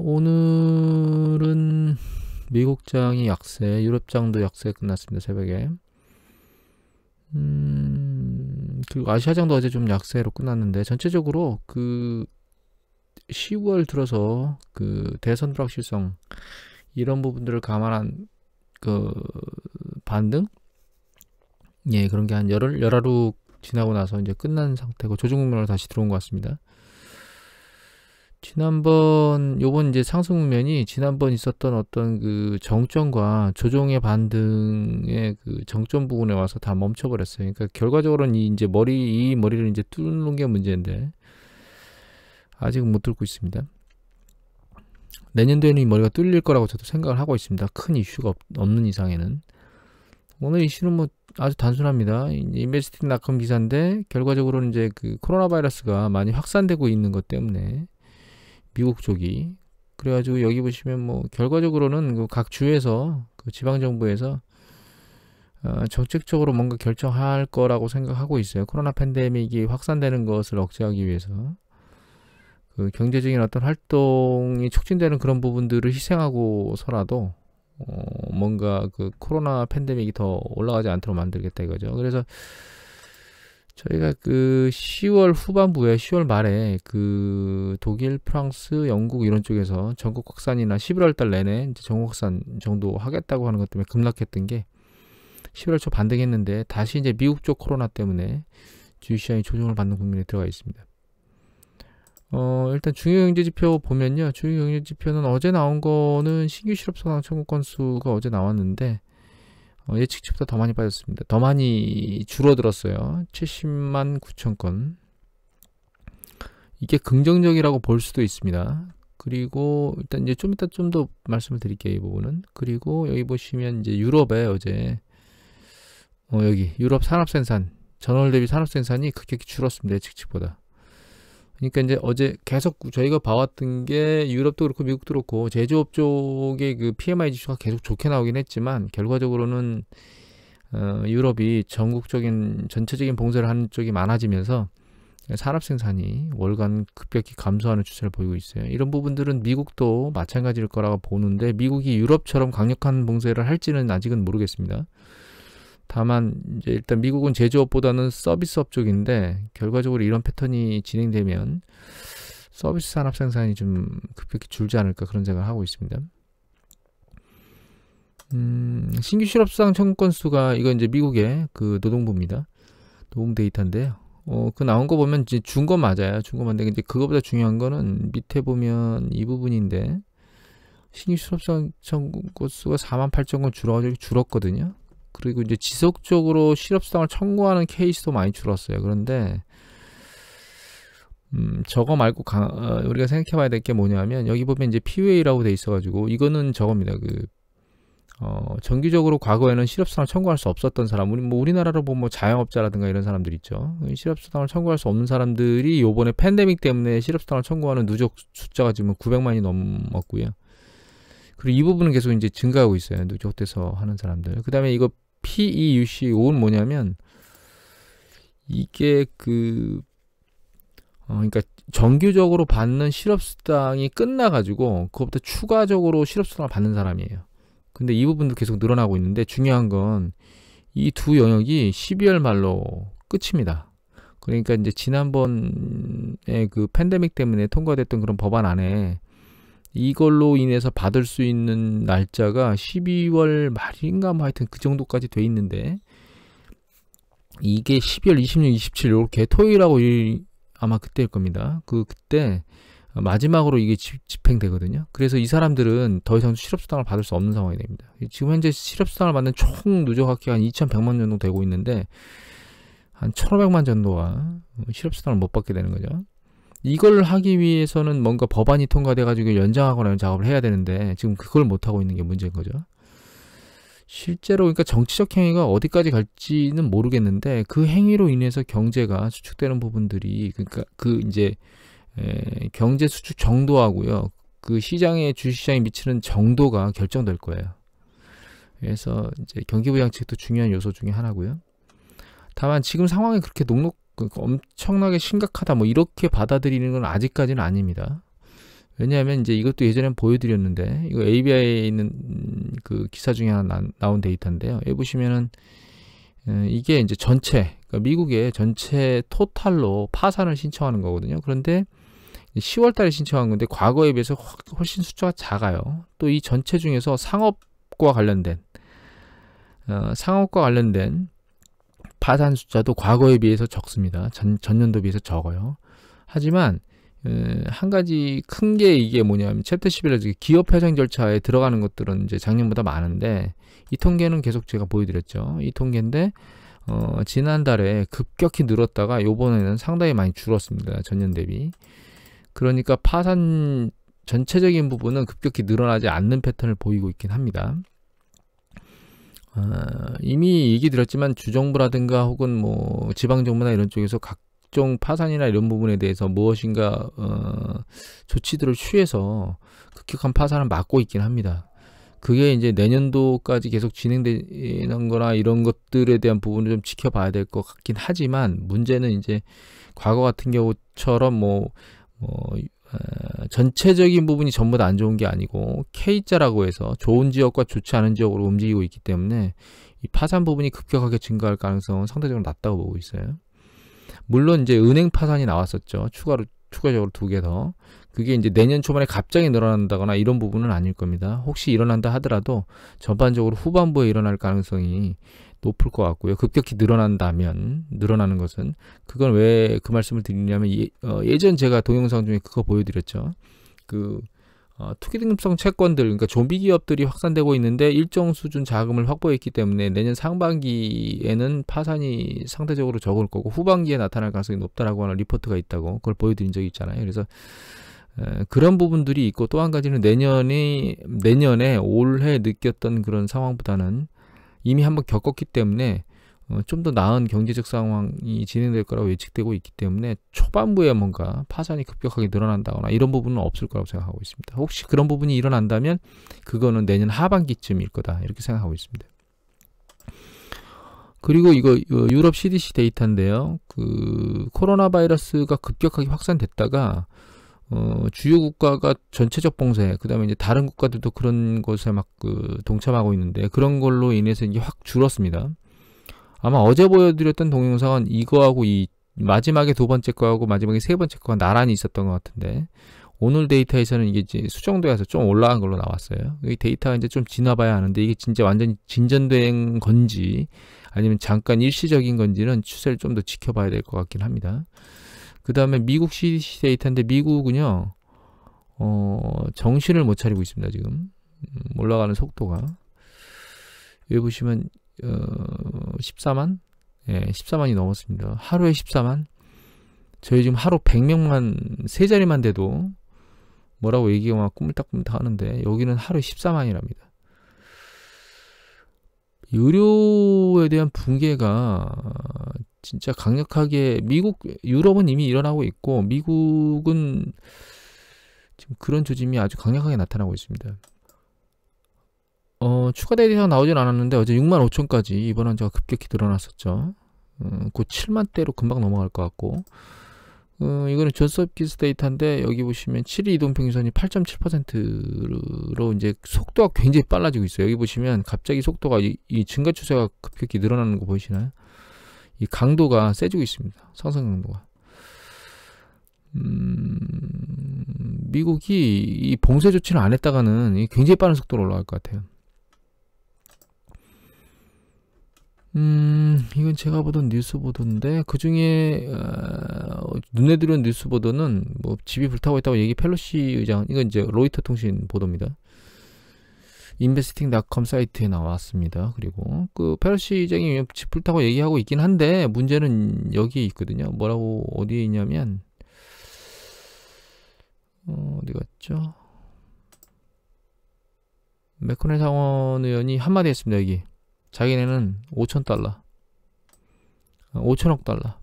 오늘은 미국장이 약세, 유럽장도 약세 끝났습니다. 새벽에. 그리고 아시아장도 어제 좀 약세로 끝났는데, 전체적으로 10월 들어서 대선 불확실성 이런 부분들을 감안한 그 반등, 예, 그런 게 한 열하루 지나고 나서 이제 끝난 상태고 조정 국면으로 다시 들어온 것 같습니다. 요번 이제 상승 국면이 지난번 있었던 어떤 정점과 조정의 반등의 정점 부분에 와서 다 멈춰버렸어요. 그러니까 결과적으로는 이 머리를 이제 뚫는 게 문제인데, 아직은 못 뚫고 있습니다. 내년도에는 이 머리가 뚫릴 거라고 저도 생각을 하고 있습니다. 큰 이슈가 없는 이상에는. 오늘 이슈는 뭐 아주 단순합니다. 인베스팅 닷컴 기사인데, 결과적으로는 이제 코로나 바이러스가 많이 확산되고 있는 것 때문에 미국 쪽이, 그래가지고 여기 보시면 뭐 결과적으로는 각 주에서 지방 정부에서 정책적으로 뭔가 결정할 거라고 생각하고 있어요. 코로나 팬데믹이 확산되는 것을 억제하기 위해서 경제적인 어떤 활동이 촉진되는 그런 부분들을 희생하고서라도 뭔가 코로나 팬데믹이 더 올라가지 않도록 만들겠다 이거죠. 그래서 저희가 10월 후반부에 10월 말에 독일, 프랑스, 영국 이런 쪽에서 전국 확산이나 11월 달 내내 이제 전국 확산 정도 하겠다고 하는 것 때문에 급락했던 게 11월 초 반등했는데, 다시 이제 미국 쪽 코로나 때문에 주식시장이 조정을 받는 국면에 들어가 있습니다. 일단 중요 경제 지표 보면요. 중요 경제 지표는 어제 나온 거는 신규 실업수당 청구 건수가 어제 나왔는데, 예측치보다 더 많이 빠졌습니다. 더 많이 줄어들었어요. 70만 9천 건. 이게 긍정적이라고 볼 수도 있습니다. 그리고 일단 이제 좀 이따 좀 더 말씀을 드릴게요, 이 부분은. 그리고 여기 보시면 이제 유럽에 어제 여기 유럽 산업 생산, 전월 대비 산업 생산이 급격히 줄었습니다. 예측치보다. 그러니까 이제 어제 계속 저희가 봐왔던 게 유럽도 그렇고 미국도 그렇고 제조업 쪽의 PMI 지수가 계속 좋게 나오긴 했지만, 결과적으로는 유럽이 전체적인 봉쇄를 하는 쪽이 많아지면서 산업 생산이 월간 급격히 감소하는 추세를 보이고 있어요. 이런 부분들은 미국도 마찬가지일 거라고 보는데, 미국이 유럽처럼 강력한 봉쇄를 할지는 아직은 모르겠습니다. 다만 이제 일단 미국은 제조업보다는 서비스업 쪽인데, 결과적으로 이런 패턴이 진행되면 서비스 산업 생산이 좀 급격히 줄지 않을까, 그런 생각을 하고 있습니다. 신규 실업수당 청구 건수가, 이건 이제 미국의 노동부입니다. 노동 데이터인데요. 나온 거 보면 이제 준 건 맞아요. 준 건 맞는데, 이제 그거보다 중요한 거는 밑에 보면 이 부분인데, 신규 실업수당 청구 건수가 4만 8천 건 줄었거든요. 그리고 이제 지속적으로 실업수당을 청구하는 케이스도 많이 줄었어요. 그런데 저거 말고 우리가 생각해봐야 될 게 뭐냐면, 여기 보면 이제 PUA라고 돼 있어가지고, 이거는 저겁니다. 정기적으로 과거에는 실업수당을 청구할 수 없었던 사람, 우리나라로 보면 뭐 자영업자라든가 이런 사람들 있죠. 실업수당을 청구할 수 없는 사람들이 요번에 팬데믹 때문에 실업수당을 청구하는 누적 숫자가 지금 900만이 넘었고요. 그리고 이 부분은 계속 이제 증가하고 있어요. 누적돼서 하는 사람들. 그 다음에 이거 PEUC5는 뭐냐면, 이게 그러니까 정규적으로 받는 실업수당이 끝나가지고 그것부터 추가적으로 실업수당을 받는 사람이에요. 근데 이 부분도 계속 늘어나고 있는데, 중요한 건 이 두 영역이 12월 말로 끝입니다. 그러니까 이제 지난번에 팬데믹 때문에 통과됐던 그런 법안 안에 이걸로 인해서 받을 수 있는 날짜가 12월 말인가 뭐 하여튼 그 정도까지 돼 있는데, 이게 12월 26, 27 이렇게 토요일하고 일 아마 그때일 겁니다. 그때 마지막으로 이게 집행되거든요. 그래서 이 사람들은 더 이상 실업수당을 받을 수 없는 상황이 됩니다. 지금 현재 실업수당을 받는 총 누적학기가 한 2,100만 정도 되고 있는데, 한 1,500만 정도가 실업수당을 못 받게 되는 거죠. 이걸 하기 위해서는 뭔가 법안이 통과돼가지고 연장하거나 이런 작업을 해야 되는데, 지금 그걸 못하고 있는 게 문제인 거죠. 실제로 그러니까 정치적 행위가 어디까지 갈지는 모르겠는데, 그 행위로 인해서 경제가 수축되는 부분들이, 그러니까 이제 경제 수축 정도하고요, 주식시장에 미치는 정도가 결정될 거예요. 그래서 이제 경기부양책도 중요한 요소 중에 하나고요. 다만 지금 상황이 그렇게 엄청나게 심각하다 뭐 이렇게 받아들이는 건 아직까지는 아닙니다. 왜냐하면 이제 이것도 예전에 보여드렸는데, 이거 ABI에 있는 그 기사 중에 하나 나온 데이터인데요. 여기 보시면은 이게 이제 전체, 그러니까 미국의 전체 토탈로 파산을 신청하는 거거든요. 그런데 10월 달에 신청한 건데 과거에 비해서 훨씬 숫자가 작아요. 또 이 전체 중에서 상업과 관련된 파산 숫자도 과거에 비해서 적습니다. 전년도 비해서 적어요. 하지만 한 가지 큰 게 이게 뭐냐면 챕터 11에서 기업 회생 절차에 들어가는 것들은 이제 작년보다 많은데, 이 통계는 계속 제가 보여드렸죠. 이 통계인데 지난달에 급격히 늘었다가 요번에는 상당히 많이 줄었습니다. 전년 대비. 그러니까 파산 전체적인 부분은 급격히 늘어나지 않는 패턴을 보이고 있긴 합니다. 이미 얘기 드렸지만 주정부라든가 혹은 뭐 지방정부나 이런 쪽에서 각종 파산이나 이런 부분에 대해서 무엇인가 조치들을 취해서 급격한 파산을 막고 있긴 합니다. 그게 이제 내년도까지 계속 진행되는 거나 이런 것들에 대한 부분을 좀 지켜봐야 될 것 같긴 하지만, 문제는 이제 과거 같은 경우처럼 전체적인 부분이 전부 다 안 좋은 게 아니고 K자라고 해서 좋은 지역과 좋지 않은 지역으로 움직이고 있기 때문에 이 파산 부분이 급격하게 증가할 가능성은 상대적으로 낮다고 보고 있어요. 물론 이제 은행 파산이 나왔었죠. 추가적으로 2개 더. 그게 이제 내년 초반에 갑자기 늘어난다거나 이런 부분은 아닐 겁니다. 혹시 일어난다 하더라도 전반적으로 후반부에 일어날 가능성이 높을 것 같고요. 급격히 늘어나는 것은, 그건 왜 그 말씀을 드리냐면 예전 제가 동영상 중에 그거 보여드렸죠. 투기등록성 채권들, 그러니까 좀비 기업들이 확산되고 있는데 일정 수준 자금을 확보했기 때문에 내년 상반기에는 파산이 상대적으로 적을 거고 후반기에 나타날 가능성이 높다라고 하는 리포트가 있다고, 그걸 보여드린 적이 있잖아요. 그래서 그런 부분들이 있고, 또 한 가지는 내년에 올해 느꼈던 그런 상황보다는 이미 한번 겪었기 때문에 좀 더 나은 경제적 상황이 진행될 거라고 예측되고 있기 때문에 초반부에 뭔가 파산이 급격하게 늘어난다거나 이런 부분은 없을 거라고 생각하고 있습니다. 혹시 그런 부분이 일어난다면 그거는 내년 하반기쯤일 거다, 이렇게 생각하고 있습니다. 그리고 이거 유럽 CDC 데이터인데요. 코로나 바이러스가 급격하게 확산됐다가 주요 국가가 전체적 봉쇄, 그 다음에 이제 다른 국가들도 그런 것에 막 동참하고 있는데, 그런 걸로 인해서 이게 확 줄었습니다. 아마 어제 보여드렸던 동영상은 이거하고 이 마지막에 2번째 거하고 마지막에 3번째 거가 나란히 있었던 것 같은데, 오늘 데이터에서는 이게 이제 수정돼서 좀 올라간 걸로 나왔어요. 이 데이터가 이제 좀 지나봐야 하는데, 이게 진짜 완전히 진전된 건지 아니면 잠깐 일시적인 건지는 추세를 좀 더 지켜봐야 될 것 같긴 합니다. 그 다음에 미국 CDC 데이터인데, 미국은요 정신을 못 차리고 있습니다. 지금 올라가는 속도가. 여기 보시면 14만? 예, 14만이 넘었습니다. 하루에 14만? 저희 지금 하루 100명만, 세 자리만 돼도 뭐라고 얘기가 막 꾸물딱꾸물딱 하는데, 여기는 하루에 14만이랍니다. 의료에 대한 붕괴가 진짜 강력하게, 유럽은 이미 일어나고 있고, 미국은 지금 그런 조짐이 아주 강력하게 나타나고 있습니다. 추가 데이터가 나오진 않았는데 어제 6만 5천까지 이번 환자가 급격히 늘어났었죠. 곧 7만대로 금방 넘어갈 것 같고, 이거는 존스홉킨스 데이터인데, 여기 보시면 7일 이동평균선이 8.7%로 이제 속도가 굉장히 빨라지고 있어요. 여기 보시면 갑자기 속도가 이 증가 추세가 급격히 늘어나는 거 보이시나요? 이 강도가 세지고 있습니다. 상승 강도가. 미국이 이 봉쇄 조치를 안 했다가는 굉장히 빠른 속도로 올라갈 것 같아요. 이건 제가 보던 뉴스 보도인데, 그 중에 눈에 들어온 뉴스 보도는 뭐 집이 불타고 있다고 펠로시 의장, 이건 이제 로이터 통신 보도입니다. investing.com 사이트에 나왔습니다. 그리고 펠로시 의장이 집 불타고 얘기하고 있긴 한데, 문제는 여기 있거든요. 뭐라고, 어디에 있냐면 어디 갔죠? 맥코넬 상원 의원이 한마디 했습니다. 여기 자기네는 5,000달러, 5천억 달러,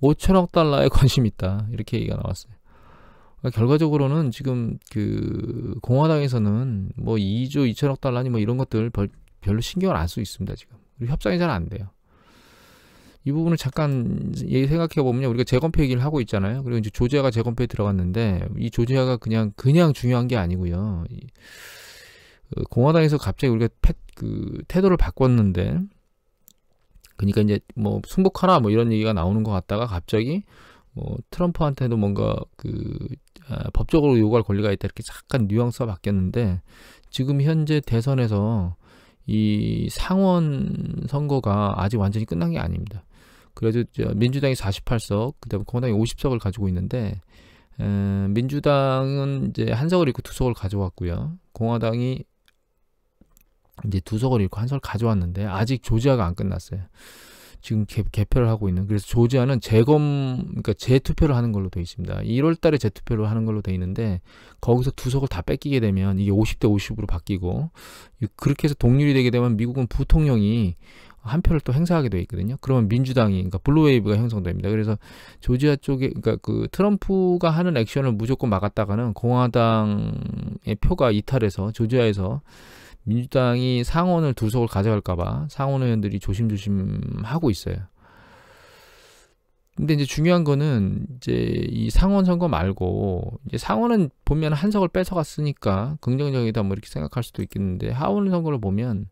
5천억 달러에 관심이 있다, 이렇게 얘기가 나왔어요. 그러니까 결과적으로는 지금 공화당에서는 뭐 2조 2천억 달러니 뭐 이런 것들 별로 신경을 안 쓰고 있습니다. 지금. 그리고 협상이 잘 안 돼요. 이 부분을 잠깐 생각해 보면 우리가 재검표 얘기를 하고 있잖아요. 그리고 이제 조지아가 재검표에 들어갔는데 이 조지아가 그냥 중요한 게 아니고요. 공화당에서 갑자기 우리가 태도를 바꿨는데, 그러니까 이제 뭐 승복하라 뭐 이런 얘기가 나오는 것 같다가 갑자기 뭐 트럼프한테도 뭔가 법적으로 요구할 권리가 있다 이렇게 잠깐 뉘앙스가 바뀌었는데, 지금 현재 대선에서 이 상원 선거가 아직 완전히 끝난 게 아닙니다. 그래도 민주당이 48석, 그다음에 공화당이 50석을 가지고 있는데, 민주당은 이제 한 석을 잃고 두 석을 가져왔고요. 공화당이 이제 두 석을 잃고 한 석을 가져왔는데 아직 조지아가 안 끝났어요. 지금 개표를 하고 있는. 그래서 조지아는 그러니까 재투표를 하는 걸로 되어 있습니다. 1월 달에 재투표를 하는 걸로 되어 있는데, 거기서 두 석을 다 뺏기게 되면 이게 50대 50으로 바뀌고, 그렇게 해서 동률이 되게 되면 미국은 부통령이 한 표를 또 행사하게 되어 있거든요. 그러면 민주당이, 그러니까 블루웨이브가 형성됩니다. 그래서 조지아 쪽에, 그러니까 그 트럼프가 하는 액션을 무조건 막았다가는 공화당의 표가 이탈해서 조지아에서 민주당이 상원을 두 석을 가져갈까봐 상원 의원들이 조심조심 하고 있어요. 근데 이제 중요한 거는 이제 이 상원 선거 말고, 이제 상원은 보면 한 석을 뺏어갔으니까 긍정적이다 뭐 이렇게 생각할 수도 있겠는데, 하원 선거를 보면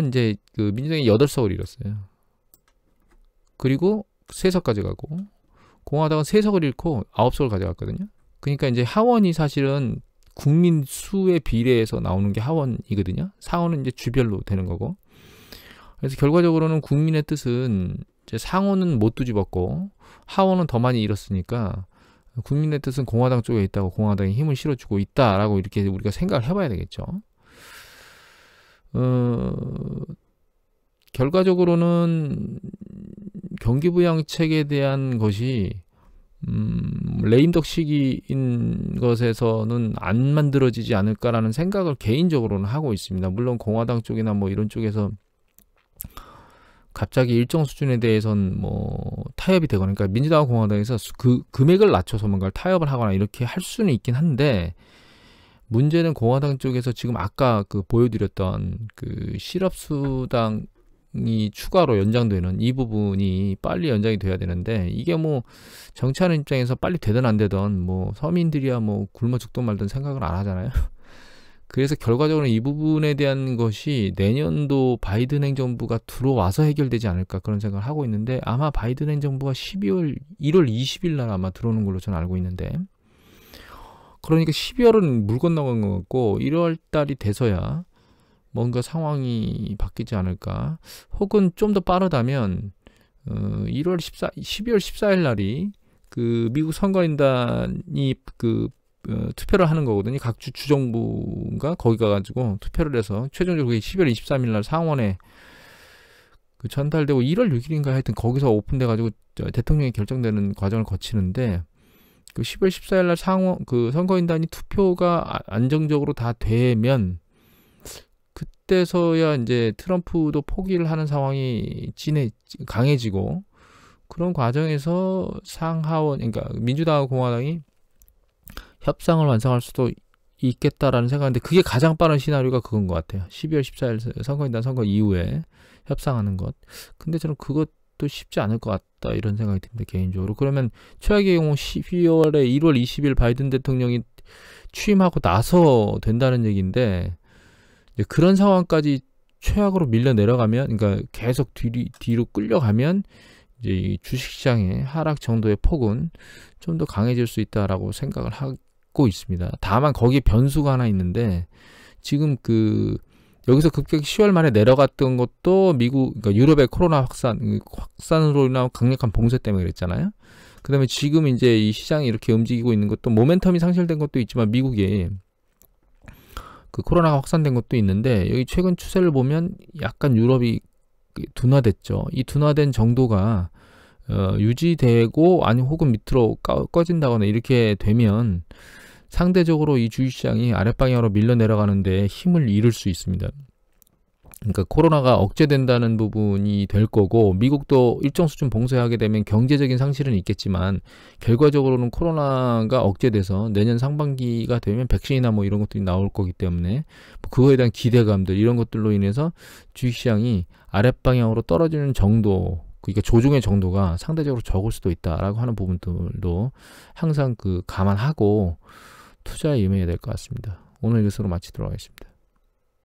이제 그 민주당이 8석을 잃었어요. 그리고 3석까지 가고, 공화당은 3석을 잃고 9석을 가져갔거든요. 그러니까 이제 하원이 사실은 국민 수에 비례해서 나오는 게 하원이거든요. 상원은 이제 주별로 되는 거고. 그래서 결과적으로는 국민의 뜻은 이제 상원은 못 뒤집었고 하원은 더 많이 잃었으니까, 국민의 뜻은 공화당 쪽에 있다고, 공화당이 힘을 실어주고 있다라고 이렇게 우리가 생각을 해봐야 되겠죠. 결과적으로는 경기부양책에 대한 것이 레임덕식인 것에서는 안 만들어지지 않을까라는 생각을 개인적으로는 하고 있습니다. 물론 공화당 쪽이나 뭐 이런 쪽에서 갑자기 일정 수준에 대해서는 뭐 타협이 되거나, 그러니까 민주당과 공화당에서 그 금액을 낮춰서 뭔가를 타협을 하거나 이렇게 할 수는 있긴 한데, 문제는 공화당 쪽에서 지금 아까 보여드렸던 실업수당 이 추가로 연장되는 이 부분이 빨리 연장이 돼야 되는데, 이게 뭐 정치하는 입장에서 빨리 되든 안 되든 뭐 서민들이야 뭐 굶어 죽든 말든 생각을 안 하잖아요. 그래서 결과적으로 이 부분에 대한 것이 내년도 바이든 행정부가 들어와서 해결되지 않을까, 그런 생각을 하고 있는데, 아마 바이든 행정부가 1월 20일 날 아마 들어오는 걸로 저는 알고 있는데, 그러니까 12월은 물 건너간 것 같고 1월 달이 돼서야 뭔가 상황이 바뀌지 않을까. 혹은 좀 더 빠르다면 12월 14일 날이 미국 선거인단이 투표를 하는 거거든요. 각 주정부가 거기 가가지고 투표를 해서 최종적으로 12월 23일 날 상원에 전달되고, 1월 6일인가 하여튼 거기서 오픈돼가지고 대통령이 결정되는 과정을 거치는데, 10월 14일 날 선거인단이 투표가 안정적으로 다 되면 그때서야 이제 트럼프도 포기를 하는 상황이 강해지고, 그런 과정에서 상하원, 그러니까 민주당하고 공화당이 협상을 완성할 수도 있겠다라는 생각인데, 그게 가장 빠른 시나리오가 그건 것 같아요. 12월 14일 선거인단 선거 이후에 협상하는 것. 근데 저는 그것도 쉽지 않을 것 같다 이런 생각이 듭니다, 개인적으로. 그러면 최악의 경우 12월에 1월 20일 바이든 대통령이 취임하고 나서 된다는 얘기인데, 그런 상황까지 최악으로 밀려 내려가면, 그러니까 계속 뒤로 끌려가면 이제 이 주식시장의 하락 정도의 폭은 좀 더 강해질 수 있다라고 생각을 하고 있습니다. 다만 거기에 변수가 하나 있는데, 지금 여기서 급격히 10월 말에 내려갔던 것도 그러니까 유럽의 코로나 확산으로 인한 강력한 봉쇄 때문에 그랬잖아요. 그 다음에 지금 이제 이 시장이 이렇게 움직이고 있는 것도 모멘텀이 상실된 것도 있지만, 미국이 코로나가 확산된 것도 있는데, 여기 최근 추세를 보면 약간 유럽이 둔화됐죠. 이 둔화된 정도가 유지되고, 아니 혹은 밑으로 꺼진다거나 이렇게 되면 상대적으로 이 주식시장이 아랫방향으로 밀려 내려가는데 힘을 잃을 수 있습니다. 그러니까 코로나가 억제된다는 부분이 될 거고, 미국도 일정 수준 봉쇄하게 되면 경제적인 상실은 있겠지만 결과적으로는 코로나가 억제돼서 내년 상반기가 되면 백신이나 뭐 이런 것들이 나올 거기 때문에 그거에 대한 기대감들, 이런 것들로 인해서 주식시장이 아랫방향으로 떨어지는 정도, 그러니까 조종의 정도가 상대적으로 적을 수도 있다라고 하는 부분들도 항상 감안하고 투자에 임해야 될 것 같습니다. 오늘 이것으로 마치도록 하겠습니다.